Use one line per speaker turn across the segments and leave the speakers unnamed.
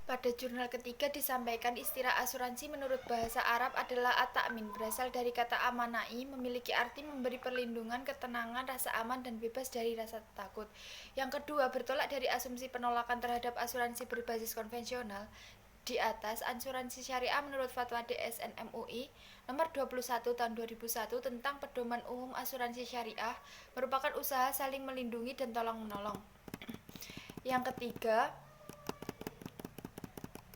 Pada jurnal ketiga disampaikan istilah asuransi menurut bahasa Arab adalah at-ta'min, berasal dari kata amanai, memiliki arti memberi perlindungan, ketenangan, rasa aman, dan bebas dari rasa takut. Yang kedua, bertolak dari asumsi penolakan terhadap asuransi berbasis konvensional. Di atas, asuransi syariah menurut fatwa DSN MUI nomor 21 tahun 2001 tentang pedoman umum asuransi syariah merupakan usaha saling melindungi dan tolong-menolong. Yang ketiga,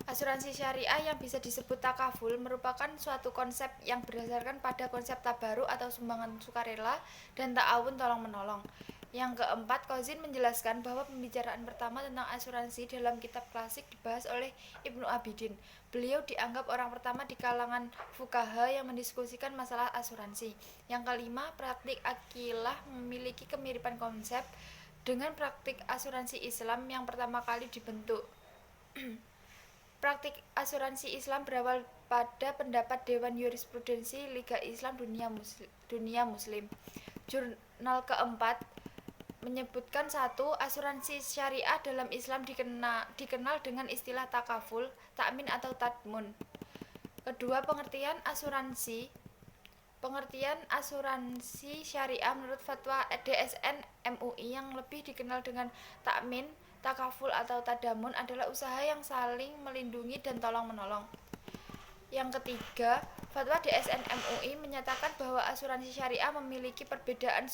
asuransi syariah yang bisa disebut takaful merupakan suatu konsep yang berdasarkan pada konsep tabaruk atau sumbangan sukarela dan ta'awun tolong-menolong. Yang keempat, Kozin menjelaskan bahwa pembicaraan pertama tentang asuransi dalam kitab klasik dibahas oleh Ibnu Abidin. Beliau dianggap orang pertama di kalangan fukaha yang mendiskusikan masalah asuransi. Yang kelima, praktik akilah memiliki kemiripan konsep dengan praktik asuransi Islam yang pertama kali dibentuk. Praktik asuransi Islam berawal pada pendapat Dewan Yurisprudensi Liga Islam Dunia Muslim. Jurnal keempat menyebutkan satu, asuransi syariah dalam Islam dikenal dengan istilah takaful, takmin atau tadmun. Kedua, pengertian asuransi syariah menurut fatwa DSN MUI yang lebih dikenal dengan takmin, takaful atau tadamun adalah usaha yang saling melindungi dan tolong-menolong. Yang ketiga, fatwa DSN MUI menyatakan bahwa asuransi syariah memiliki perbedaan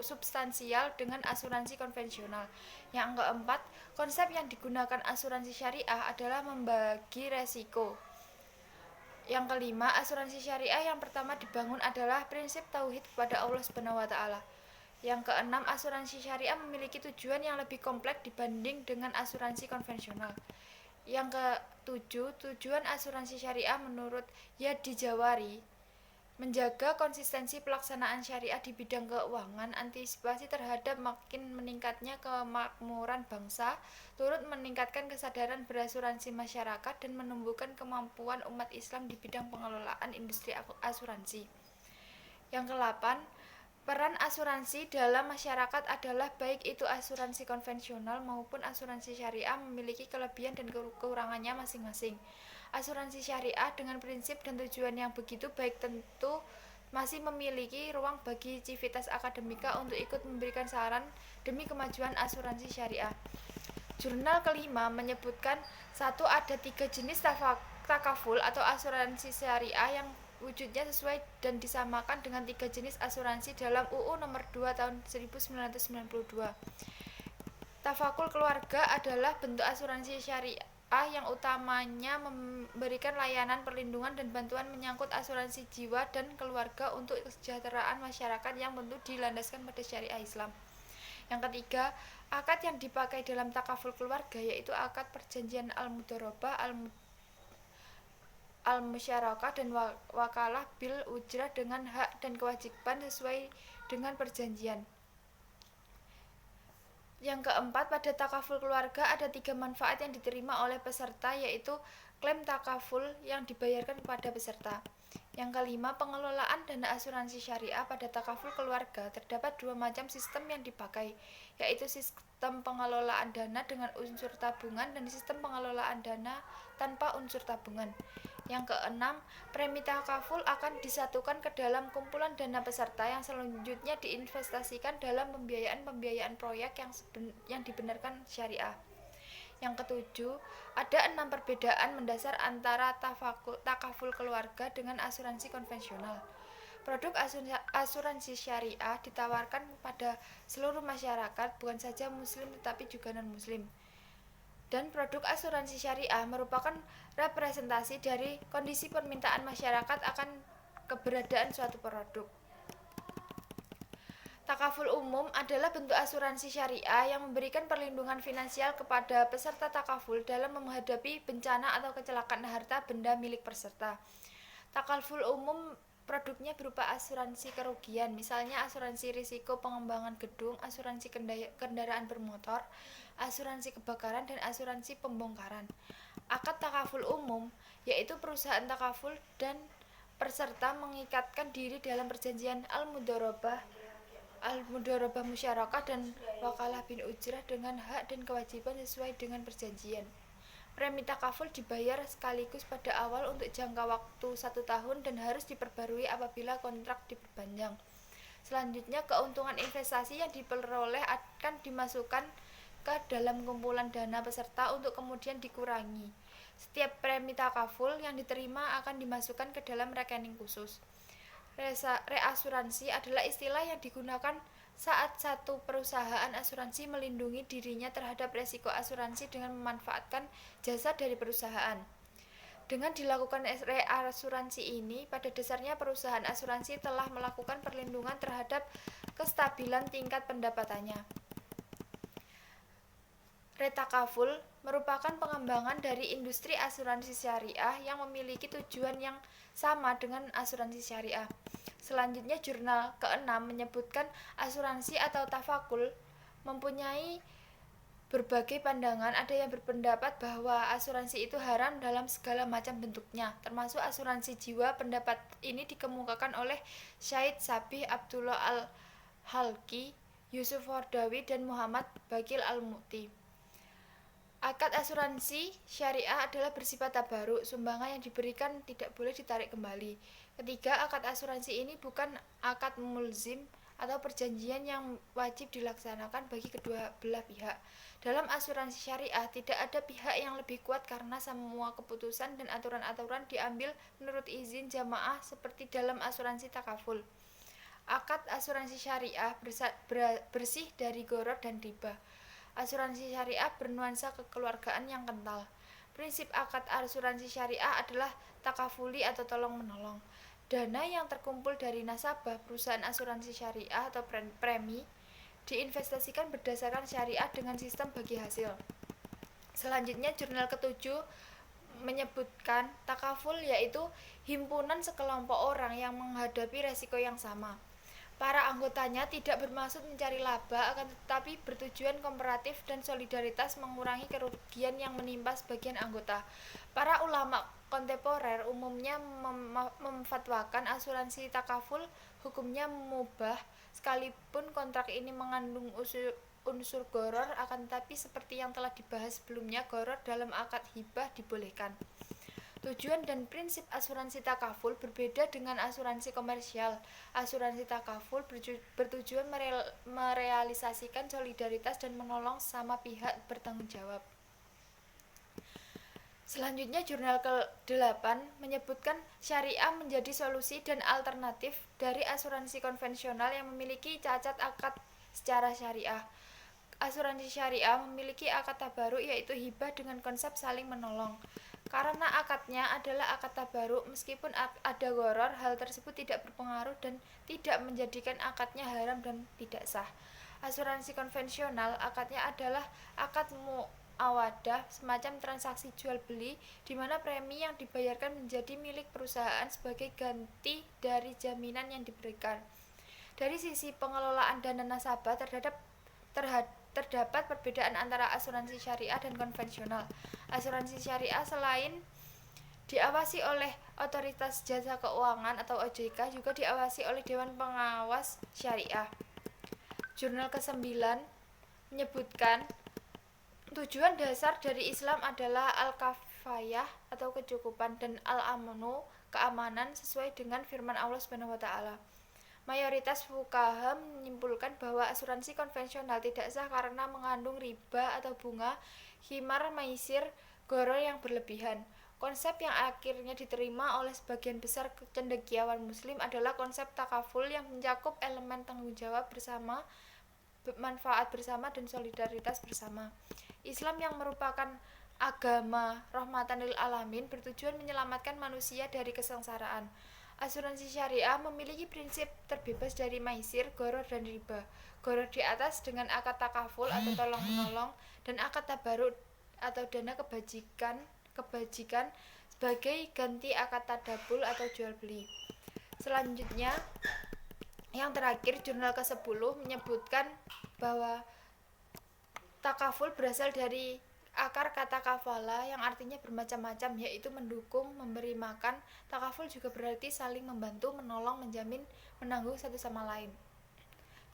substansial dengan asuransi konvensional. Yang keempat, konsep yang digunakan asuransi syariah adalah membagi resiko. Yang kelima, asuransi syariah yang pertama dibangun adalah prinsip tauhid kepada Allah Subhanahu wa taala. Yang keenam, asuransi syariah memiliki tujuan yang lebih kompleks dibanding dengan asuransi konvensional. Yang ketujuh, tujuan asuransi syariah menurut Yadi Jawari menjaga konsistensi pelaksanaan syariah di bidang keuangan, antisipasi terhadap makin meningkatnya kemakmuran bangsa, turut meningkatkan kesadaran berasuransi masyarakat, dan menumbuhkan kemampuan umat Islam di bidang pengelolaan industri asuransi. Yang kedelapan, peran asuransi dalam masyarakat adalah baik itu asuransi konvensional maupun asuransi syariah memiliki kelebihan dan kekurangannya masing-masing. Asuransi syariah dengan prinsip dan tujuan yang begitu baik tentu masih memiliki ruang bagi civitas akademika untuk ikut memberikan saran demi kemajuan asuransi syariah. Jurnal kelima menyebutkan satu, ada 3 jenis takaful atau asuransi syariah yang wujudnya sesuai dan disamakan dengan 3 jenis asuransi dalam UU nomor 2 tahun 1992. Tafakul keluarga adalah bentuk asuransi syariah yang utamanya memberikan layanan perlindungan dan bantuan menyangkut asuransi jiwa dan keluarga untuk kesejahteraan masyarakat yang tentu dilandaskan pada syariah Islam. Yang ketiga, akad yang dipakai dalam takaful keluarga yaitu akad perjanjian al-mudharabah, al-musyarakah dan wakalah bil ujrah dengan hak dan kewajiban sesuai dengan perjanjian. Yang keempat, pada takaful keluarga ada 3 manfaat yang diterima oleh peserta, yaitu klaim takaful yang dibayarkan kepada peserta. Yang kelima, pengelolaan dana asuransi syariah pada takaful keluarga. Terdapat 2 macam sistem yang dipakai, yaitu sistem pengelolaan dana dengan unsur tabungan dan sistem pengelolaan dana tanpa unsur tabungan. Yang keenam, premi takaful akan disatukan ke dalam kumpulan dana peserta yang selanjutnya diinvestasikan dalam pembiayaan proyek yang dibenarkan syariah. Yang ketujuh, ada 6 perbedaan mendasar antara takaful keluarga dengan asuransi konvensional. Produk asuransi syariah ditawarkan pada seluruh masyarakat, bukan saja muslim tetapi juga non-muslim. Dan produk asuransi syariah merupakan representasi dari kondisi permintaan masyarakat akan keberadaan suatu produk. Takaful umum adalah bentuk asuransi syariah yang memberikan perlindungan finansial kepada peserta takaful dalam menghadapi bencana atau kecelakaan harta benda milik peserta. Takaful umum produknya berupa asuransi kerugian, misalnya asuransi risiko pengembangan gedung, asuransi kendaraan bermotor, asuransi kebakaran, dan asuransi pembongkaran. Akad takaful umum yaitu perusahaan takaful dan peserta mengikatkan diri dalam perjanjian al-mudharabah musyarakah dan wakalah bin ujrah dengan hak dan kewajiban sesuai dengan perjanjian. Premi takaful dibayar sekaligus pada awal untuk jangka waktu 1 tahun dan harus diperbarui apabila kontrak diperpanjang. Selanjutnya, keuntungan investasi yang diperoleh akan dimasukkan ke dalam kumpulan dana peserta untuk kemudian dikurangi. Setiap premi takaful yang diterima akan dimasukkan ke dalam rekening khusus. Reasuransi adalah istilah yang digunakan saat satu perusahaan asuransi melindungi dirinya terhadap resiko asuransi dengan memanfaatkan jasa dari perusahaan. Dengan dilakukan reasuransi ini, pada dasarnya perusahaan asuransi telah melakukan perlindungan terhadap kestabilan tingkat pendapatannya. Retakaful merupakan pengembangan dari industri asuransi syariah yang memiliki tujuan yang sama dengan asuransi syariah. Selanjutnya, jurnal ke-6 menyebutkan asuransi atau tafakul mempunyai berbagai pandangan. Ada yang berpendapat bahwa asuransi itu haram dalam segala macam bentuknya, termasuk asuransi jiwa. Pendapat ini dikemukakan oleh Syed Sabih Abdullah Al-Halki, Yusuf Wardawi, dan Muhammad Bakil Al-Mu'ti. Akad asuransi syariah adalah bersifat tabaruk, sumbangan yang diberikan tidak boleh ditarik kembali. Ketiga, akad asuransi ini bukan akad mulzim atau perjanjian yang wajib dilaksanakan bagi kedua belah pihak. Dalam asuransi syariah tidak ada pihak yang lebih kuat karena semua keputusan dan aturan-aturan diambil menurut izin jamaah seperti dalam asuransi takaful. Akad asuransi syariah bersih dari gharar dan riba. Asuransi syariah bernuansa kekeluargaan yang kental. Prinsip akad asuransi syariah adalah takafuli atau tolong-menolong. Dana yang terkumpul dari nasabah perusahaan asuransi syariah atau premi diinvestasikan berdasarkan syariah dengan sistem bagi hasil. Selanjutnya, jurnal ke-7 menyebutkan takaful yaitu himpunan sekelompok orang yang menghadapi resiko yang sama. Para anggotanya tidak bermaksud mencari laba, akan tetapi bertujuan komparatif dan solidaritas mengurangi kerugian yang menimpa sebagian anggota. Para ulama kontemporer umumnya memfatwakan asuransi takaful hukumnya mubah, sekalipun kontrak ini mengandung unsur gharar, akan tetapi seperti yang telah dibahas sebelumnya, gharar dalam akad hibah dibolehkan. Tujuan dan prinsip asuransi takaful berbeda dengan asuransi komersial. Asuransi takaful bertujuan merealisasikan solidaritas dan menolong sama pihak bertanggung jawab. Selanjutnya, jurnal ke-8 menyebutkan syariah menjadi solusi dan alternatif dari asuransi konvensional yang memiliki cacat akad secara syariah. Asuransi syariah memiliki akad tabaruk yaitu hibah dengan konsep saling menolong. Karena akadnya adalah akad tabaruk, meskipun ada gharar, hal tersebut tidak berpengaruh dan tidak menjadikan akadnya haram dan tidak sah. Asuransi konvensional, akadnya adalah akad muawadah, semacam transaksi jual beli, di mana premi yang dibayarkan menjadi milik perusahaan sebagai ganti dari jaminan yang diberikan. Dari sisi pengelolaan dana nasabah terdapat perbedaan antara asuransi syariah dan konvensional. Asuransi syariah selain diawasi oleh Otoritas Jasa Keuangan atau OJK, juga diawasi oleh Dewan Pengawas Syariah. Jurnal ke-9 menyebutkan tujuan dasar dari Islam adalah al-kafayah atau kecukupan dan al-amnu keamanan sesuai dengan firman Allah Subhanahu wa taala. Mayoritas fuqaha menyimpulkan bahwa asuransi konvensional tidak sah karena mengandung riba atau bunga, khimar, maisir, gharar yang berlebihan. Konsep yang akhirnya diterima oleh sebagian besar cendekiawan muslim adalah konsep takaful yang mencakup elemen tanggung jawab bersama, manfaat bersama, dan solidaritas bersama. Islam yang merupakan agama rahmatan lil alamin bertujuan menyelamatkan manusia dari kesengsaraan. Asuransi syariah memiliki prinsip terbebas dari maisir, gharar, dan riba. Gharar di atas dengan akad takaful atau tolong-menolong, dan akad tabaruk atau dana kebajikan sebagai ganti akad tadabul atau jual beli. Selanjutnya, yang terakhir, jurnal ke-10 menyebutkan bahwa takaful berasal dari akar kata kafala yang artinya bermacam-macam, yaitu mendukung, memberi makan. Takaful juga berarti saling membantu, menolong, menjamin, menanggung satu sama lain.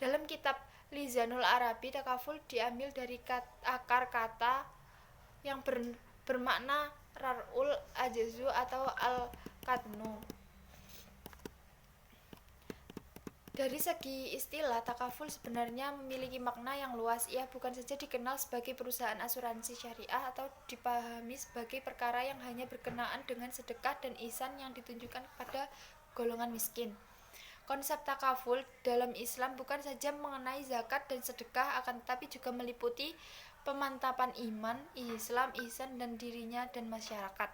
Dalam kitab Lizanul Arabi, takaful diambil dari akar kata yang bermakna rarul ajazu atau al-katnu. Dari segi istilah, takaful sebenarnya memiliki makna yang luas. Ia bukan saja dikenal sebagai perusahaan asuransi syariah atau dipahami sebagai perkara yang hanya berkenaan dengan sedekah dan ihsan yang ditunjukkan kepada golongan miskin. Konsep takaful dalam Islam bukan saja mengenai zakat dan sedekah, akan tetapi juga meliputi pemantapan iman, Islam, ihsan, dan dirinya dan masyarakat.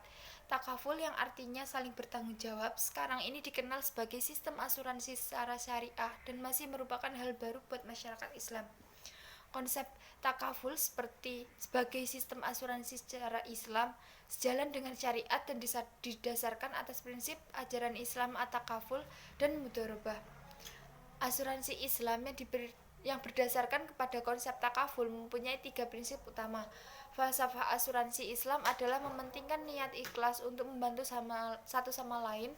Takaful yang artinya saling bertanggung jawab sekarang ini dikenal sebagai sistem asuransi secara syariah dan masih merupakan hal baru buat masyarakat Islam. Konsep takaful sebagai sistem asuransi secara Islam sejalan dengan syariat dan didasarkan atas prinsip ajaran Islam at-takaful dan mudharabah. Asuransi Islam yang berdasarkan kepada konsep takaful mempunyai 3 prinsip utama. Falsafah asuransi Islam adalah mementingkan niat ikhlas untuk membantu satu sama lain.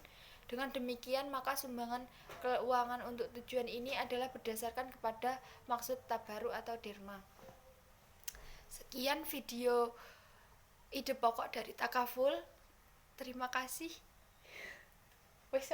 Dengan demikian, maka sumbangan keuangan untuk tujuan ini adalah berdasarkan kepada maksud tabaruk atau derma. Sekian video ide pokok dari takaful. Terima kasih. Wes.